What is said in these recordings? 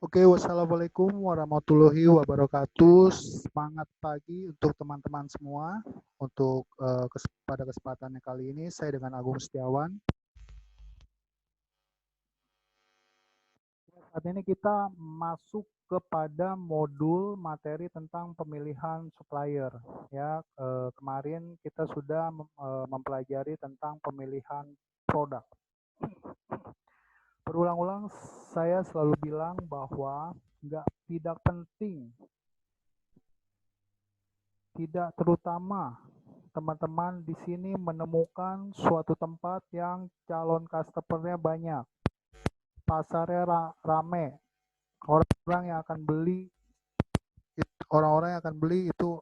Oke, wassalamualaikum warahmatullahi wabarakatuh. Semangat pagi untuk teman-teman semua. Untuk pada kesempatannya kali ini, saya dengan Agung Setiawan. Saat ini kita masuk kepada modul materi tentang pemilihan supplier. Ya, kemarin kita sudah mempelajari tentang pemilihan produk. Berulang-ulang saya selalu bilang bahwa tidak penting, tidak terutama teman-teman di sini menemukan suatu tempat yang calon customer-nya banyak, pasarnya rame, orang-orang yang akan beli, orang-orang yang akan beli itu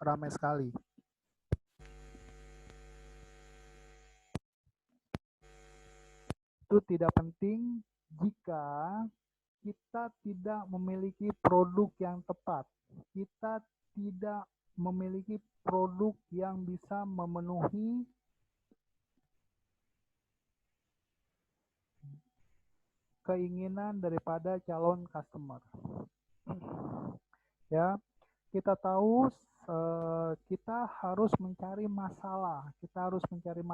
ramai sekali. Itu tidak penting jika kita tidak memiliki produk yang tepat. Kita tidak memiliki produk yang bisa memenuhi keinginan daripada calon customer. Ya, kita tahu kita harus mencari masalah. Kita harus mencari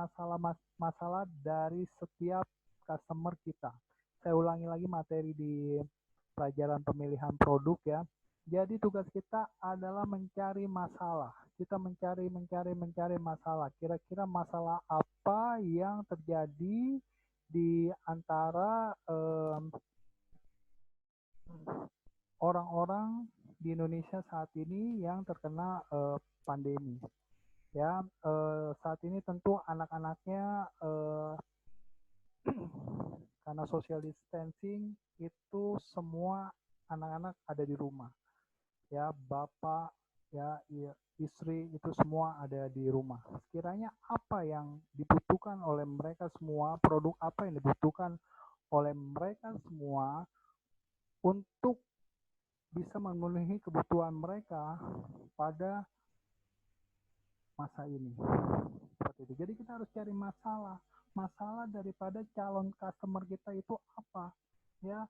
masalah dari setiap customer kita. Saya ulangi lagi materi di pelajaran pemilihan produk ya. Jadi tugas kita adalah mencari masalah. Kita mencari masalah. Kira-kira masalah apa yang terjadi di antara orang-orang di Indonesia saat ini yang terkena pandemi. Ya, saat ini tentu anak-anaknya karena social distancing itu semua anak-anak ada di rumah. Ya, bapak, ya, istri itu semua ada di rumah. Sekiranya apa yang dibutuhkan oleh mereka semua, produk apa yang dibutuhkan oleh mereka semua untuk bisa memenuhi kebutuhan mereka pada masa ini. Seperti itu. Jadi kita harus cari masalah. Masalah daripada calon customer kita itu apa? Ya,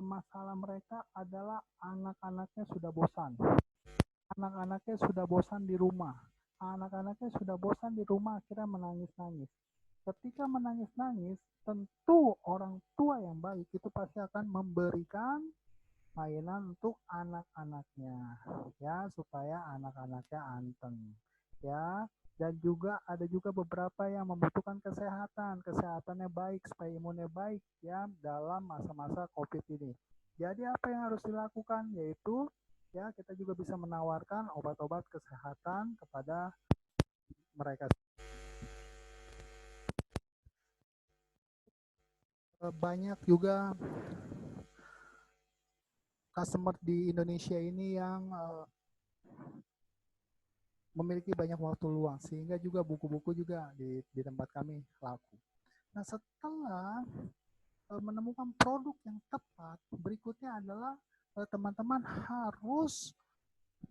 masalah mereka adalah anak-anaknya sudah bosan. Anak-anaknya sudah bosan di rumah. Anak-anaknya sudah bosan di rumah, akhirnya menangis-nangis. Ketika menangis-nangis, tentu orang tua yang baik itu pasti akan memberikan mainan untuk anak-anaknya, ya, supaya anak-anaknya anteng, ya. Dan juga ada juga beberapa yang membutuhkan kesehatannya baik supaya imunnya baik, ya, dalam masa-masa COVID ini. Jadi apa yang harus dilakukan yaitu ya kita juga bisa menawarkan obat-obat kesehatan kepada mereka. Banyak juga customer di Indonesia ini yang memiliki banyak waktu luang sehingga juga buku-buku juga di tempat kami laku. Nah, setelah menemukan produk yang tepat, berikutnya adalah teman-teman harus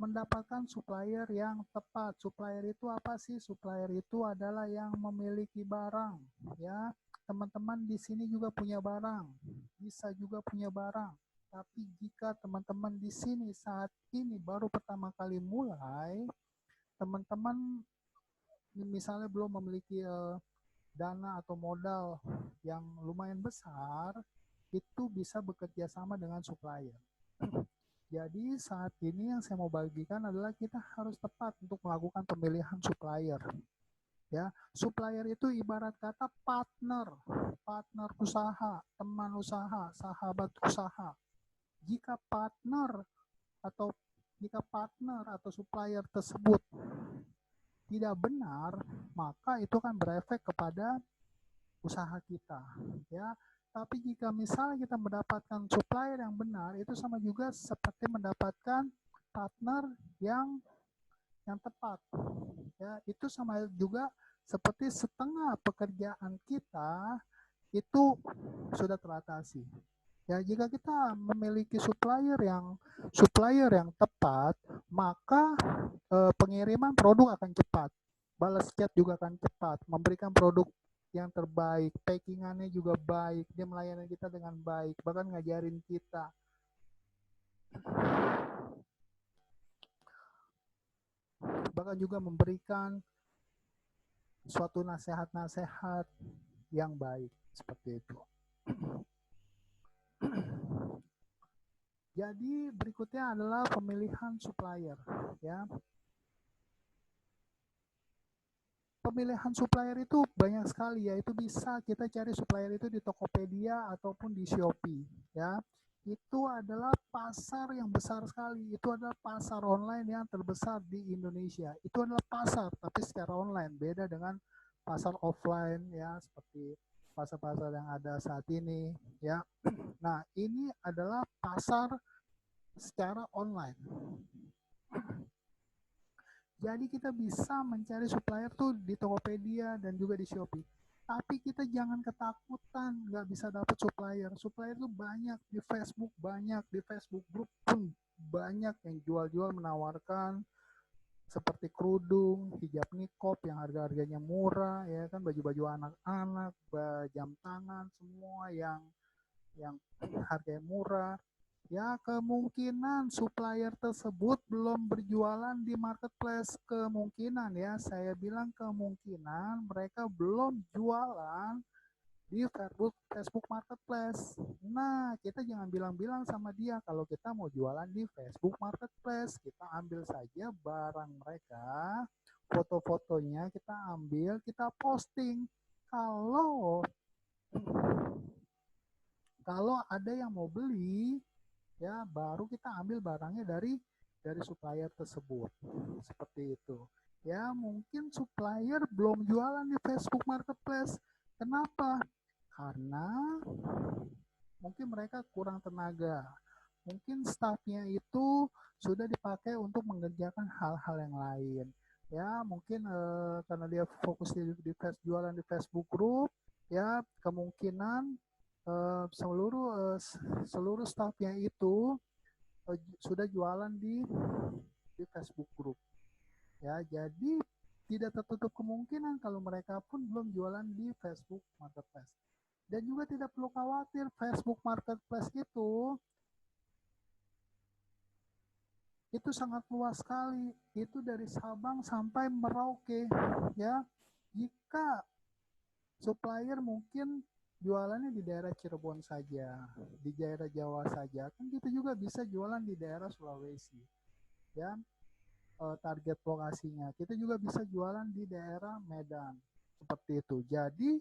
mendapatkan supplier yang tepat. Supplier itu apa sih? Supplier itu adalah yang memiliki barang, ya. Teman-teman di sini juga punya barang, bisa juga punya barang. Tapi jika teman-teman di sini saat ini baru pertama kali mulai, teman-teman misalnya belum memiliki dana atau modal yang lumayan besar, itu bisa bekerja sama dengan supplier. Jadi saat ini yang saya mau bagikan adalah kita harus tepat untuk melakukan pemilihan supplier. Ya, supplier itu ibarat kata partner usaha, teman usaha, sahabat usaha. Jika partner atau supplier tersebut tidak benar, maka itu akan berefek kepada usaha kita, ya. Tapi jika misalnya kita mendapatkan supplier yang benar, itu sama juga seperti mendapatkan partner yang tepat, ya. Itu sama juga seperti setengah pekerjaan kita itu sudah teratasi. Ya, jika kita memiliki supplier yang tepat, maka pengiriman produk akan cepat, balas chat juga akan cepat, memberikan produk yang terbaik, packingannya juga baik, dia melayani kita dengan baik, bahkan ngajarin kita Bahkan juga memberikan suatu nasihat-nasihat yang baik seperti itu. Jadi berikutnya adalah pemilihan supplier, ya. Pemilihan supplier itu banyak sekali, ya. Itu bisa kita cari supplier itu di Tokopedia ataupun di Shopee, ya. Itu adalah pasar yang besar sekali. Itu adalah pasar online yang terbesar di Indonesia. Itu adalah pasar tapi secara online, beda dengan pasar offline, ya, seperti pasar-pasar yang ada saat ini, ya. Nah, ini adalah pasar secara online. Jadi kita bisa mencari supplier tuh di Tokopedia dan juga di Shopee. Tapi kita jangan ketakutan nggak bisa dapat supplier. Supplier tuh banyak, di Facebook banyak, di Facebook group pun banyak yang jual-jual menawarkan seperti kerudung, hijab nikop yang harga-harganya murah, ya kan, baju-baju anak-anak, jam tangan, semua yang harganya murah. Ya, kemungkinan supplier tersebut belum berjualan di marketplace. Kemungkinan, ya, saya bilang kemungkinan mereka belum jualan di Facebook Marketplace. Nah, kita jangan bilang-bilang sama dia kalau kita mau jualan di Facebook Marketplace. Kita ambil saja barang mereka, foto-fotonya kita ambil, kita posting. Kalau ada yang mau beli, ya baru kita ambil barangnya dari supplier tersebut, seperti itu. Ya, mungkin supplier belum jualan di Facebook Marketplace. Kenapa? Karena mungkin mereka kurang tenaga, mungkin staffnya itu sudah dipakai untuk mengerjakan hal-hal yang lain, ya. Mungkin karena dia fokus di jualan di Facebook group, ya, kemungkinan seluruh staffnya itu sudah jualan di Facebook group, ya. Jadi tidak tertutup kemungkinan kalau mereka pun belum jualan di Facebook Marketplace. Dan juga tidak perlu khawatir, Facebook Marketplace itu sangat luas sekali. Itu dari Sabang sampai Merauke, ya. Jika supplier mungkin jualannya di daerah Cirebon saja, di daerah Jawa saja, kan kita juga bisa jualan di daerah Sulawesi, ya. Target lokasinya kita juga bisa jualan di daerah Medan, seperti itu. Jadi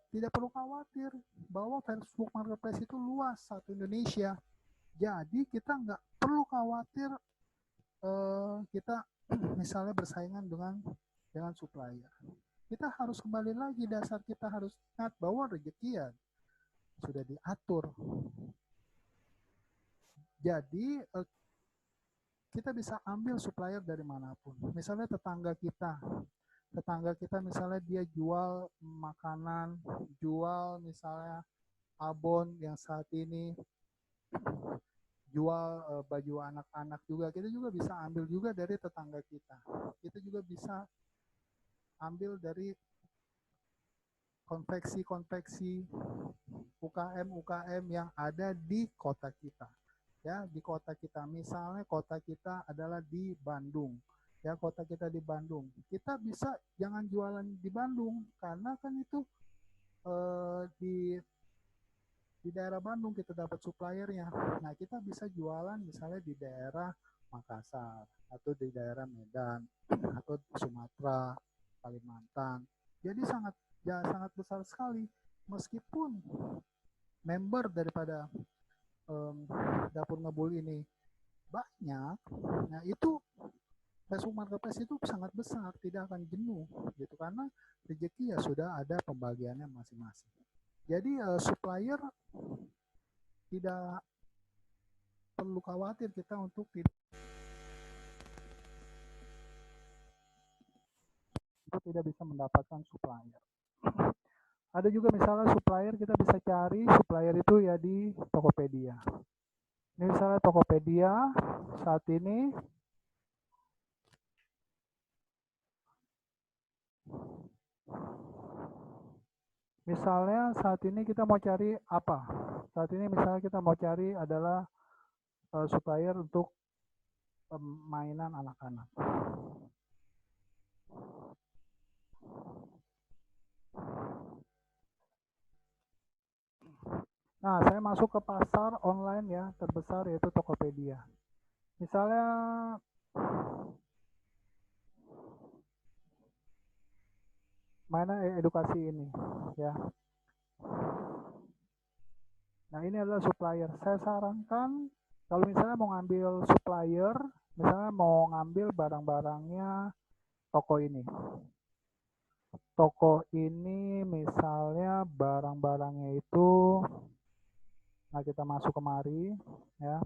tidak perlu khawatir bahwa Facebook Marketplace itu luas satu Indonesia. Jadi kita nggak perlu khawatir kita misalnya bersaingan dengan supplier. Kita harus kembali lagi, dasar kita harus ingat bahwa rezeki ya sudah diatur. Jadi kita bisa ambil supplier dari manapun. Misalnya tetangga kita misalnya dia jual makanan, jual misalnya abon yang saat ini jual baju anak-anak juga, kita juga bisa ambil juga dari tetangga kita. Kita juga bisa ambil dari konveksi-konveksi UKM yang ada di kota kita. Ya, di kota kita, misalnya kota kita adalah di Bandung. Ya, kota kita di Bandung. Kita bisa jangan jualan di Bandung karena kan itu di daerah Bandung kita dapat suppliernya. Nah, kita bisa jualan misalnya di daerah Makassar atau di daerah Medan atau Sumatera, Kalimantan. Jadi sangat besar sekali. Meskipun member daripada Dapur Ngebul ini banyak, nah itu Facebook Marketplace itu sangat besar, tidak akan jenuh gitu, karena rezeki ya sudah ada pembagiannya masing-masing. Jadi supplier tidak perlu khawatir kita untuk tidak bisa mendapatkan supplier. Ada juga misalnya supplier, kita bisa cari supplier itu ya di Tokopedia. Ini misalnya Tokopedia saat ini misalnya saat ini kita mau cari apa? Saat ini misalnya kita mau cari adalah supplier untuk mainan anak-anak. Nah, saya masuk ke pasar online ya terbesar yaitu Tokopedia. Misalnya mainan edukasi ini ya. Nah, ini adalah supplier. Saya sarankan kalau misalnya mau ngambil supplier, misalnya mau ngambil barang-barangnya toko ini. Toko ini misalnya barang-barangnya itu, nah kita masuk kemari ya.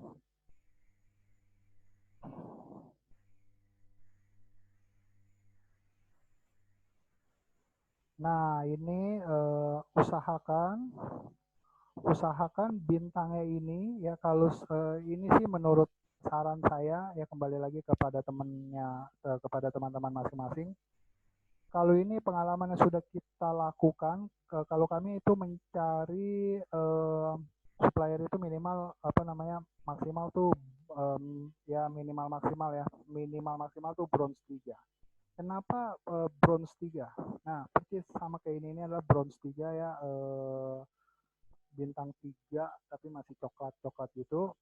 Nah, ini usahakan bintangnya ini ya, kalau ini sih menurut saran saya ya, kembali lagi kepada kepada teman-teman masing-masing. Kalau ini pengalaman yang sudah kita lakukan, kalau kami itu mencari supplier itu minimal maksimal tuh ya minimal maksimal tuh bronze 3. Kenapa bronze 3? Nah, persis sama kayak ini adalah bronze 3 ya, bintang 3 tapi masih coklat-coklat gitu.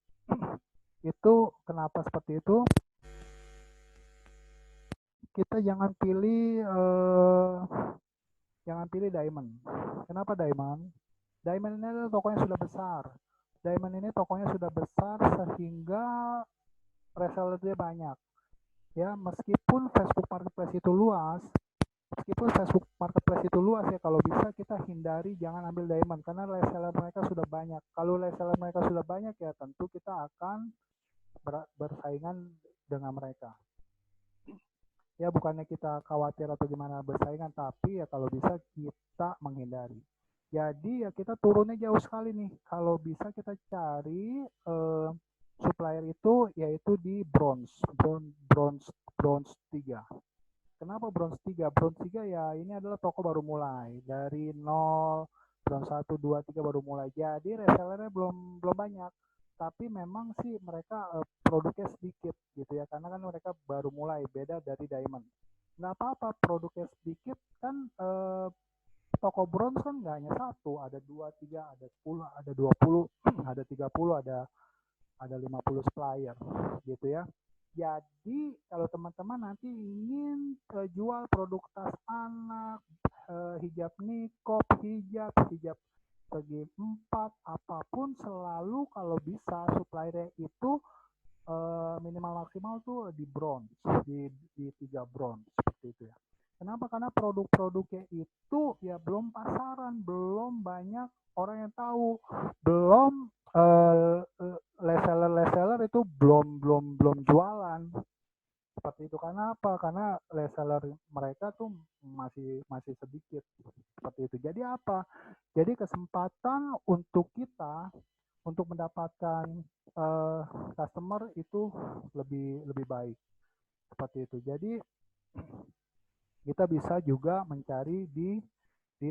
Itu kenapa seperti itu? Kita jangan pilih diamond. Kenapa diamond? Diamond ini adalah tokonya sudah besar. Diamond ini tokonya sudah besar sehingga reseller dia banyak. Ya, meskipun Facebook Marketplace itu luas, ya, kalau bisa kita hindari jangan ambil diamond karena reseller mereka sudah banyak. Kalau reseller mereka sudah banyak ya tentu kita akan bersaingan dengan mereka. Ya, bukannya kita khawatir atau gimana bersaingan, tapi ya kalau bisa kita menghindari. Jadi ya kita turunnya jauh sekali nih. Kalau bisa kita cari supplier itu yaitu di bronze 3. Kenapa bronze 3? Bronze 3 ya ini adalah toko baru mulai. Dari 0, bronze 1, 2, 3 baru mulai. Jadi resellernya belum banyak. Tapi memang sih mereka produknya sedikit gitu ya. Karena kan mereka baru mulai, beda dari diamond. Nggak apa-apa produknya sedikit kan, toko bronze kan nggak hanya satu. Ada 2, 3, ada 10, ada 20, ada 30, ada 50 supplier gitu ya. Jadi kalau teman-teman nanti ingin jual produk tas anak, hijab nikop, hijab segi 4, apapun selalu kalau bisa suppliernya itu minimal maksimal tuh di bronze, di 3 bronze seperti itu ya. Kenapa? Karena produk-produknya itu ya belum pasaran, belum banyak orang yang tahu, belum reseller itu belum jualan seperti itu. Karena apa? Karena reseller mereka tuh masih sedikit seperti itu. Jadi apa? Jadi kesempatan untuk kita untuk mendapatkan customer itu lebih baik seperti itu. Jadi kita bisa juga mencari di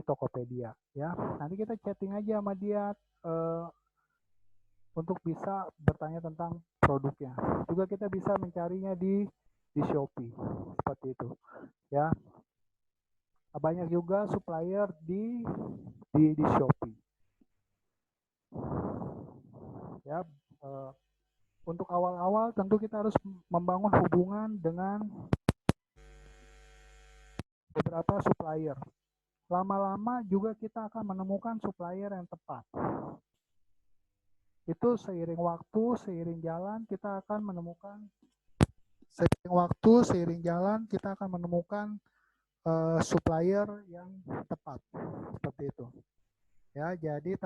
Tokopedia ya. Nanti kita chatting aja sama dia untuk bisa bertanya tentang produknya. Juga kita bisa mencarinya di Shopee seperti itu ya. Banyak juga supplier di Shopee ya. Untuk awal-awal tentu kita harus membangun hubungan dengan beberapa supplier. Lama-lama juga kita akan menemukan supplier yang tepat. Itu seiring waktu, seiring jalan kita akan menemukan supplier yang tepat seperti itu. Ya, jadi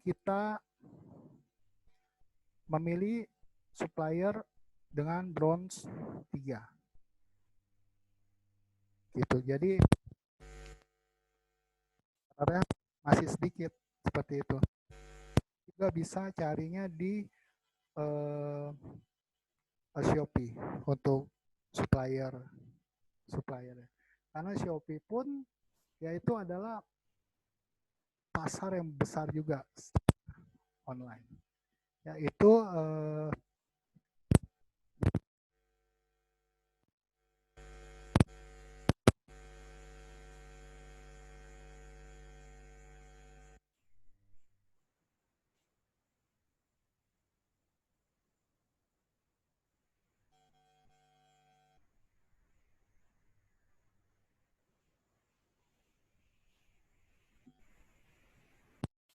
kita memilih supplier dengan bronze 3. Gitu. Jadi karena masih sedikit seperti itu. Juga bisa carinya di Shopee untuk supplier. Karena Shopee pun yaitu adalah pasar yang besar juga online. Ya, itu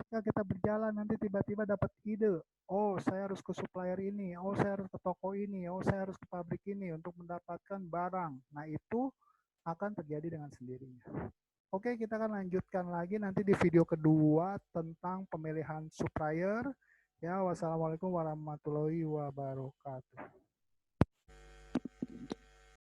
ya kita berjalan nanti tiba-tiba dapat ide. Oh, saya harus ke supplier ini. Oh, saya harus ke toko ini. Oh, saya harus ke pabrik ini untuk mendapatkan barang. Nah, itu akan terjadi dengan sendirinya. Oke, kita akan lanjutkan lagi nanti di video kedua tentang pemilihan supplier. Ya, wassalamualaikum warahmatullahi wabarakatuh.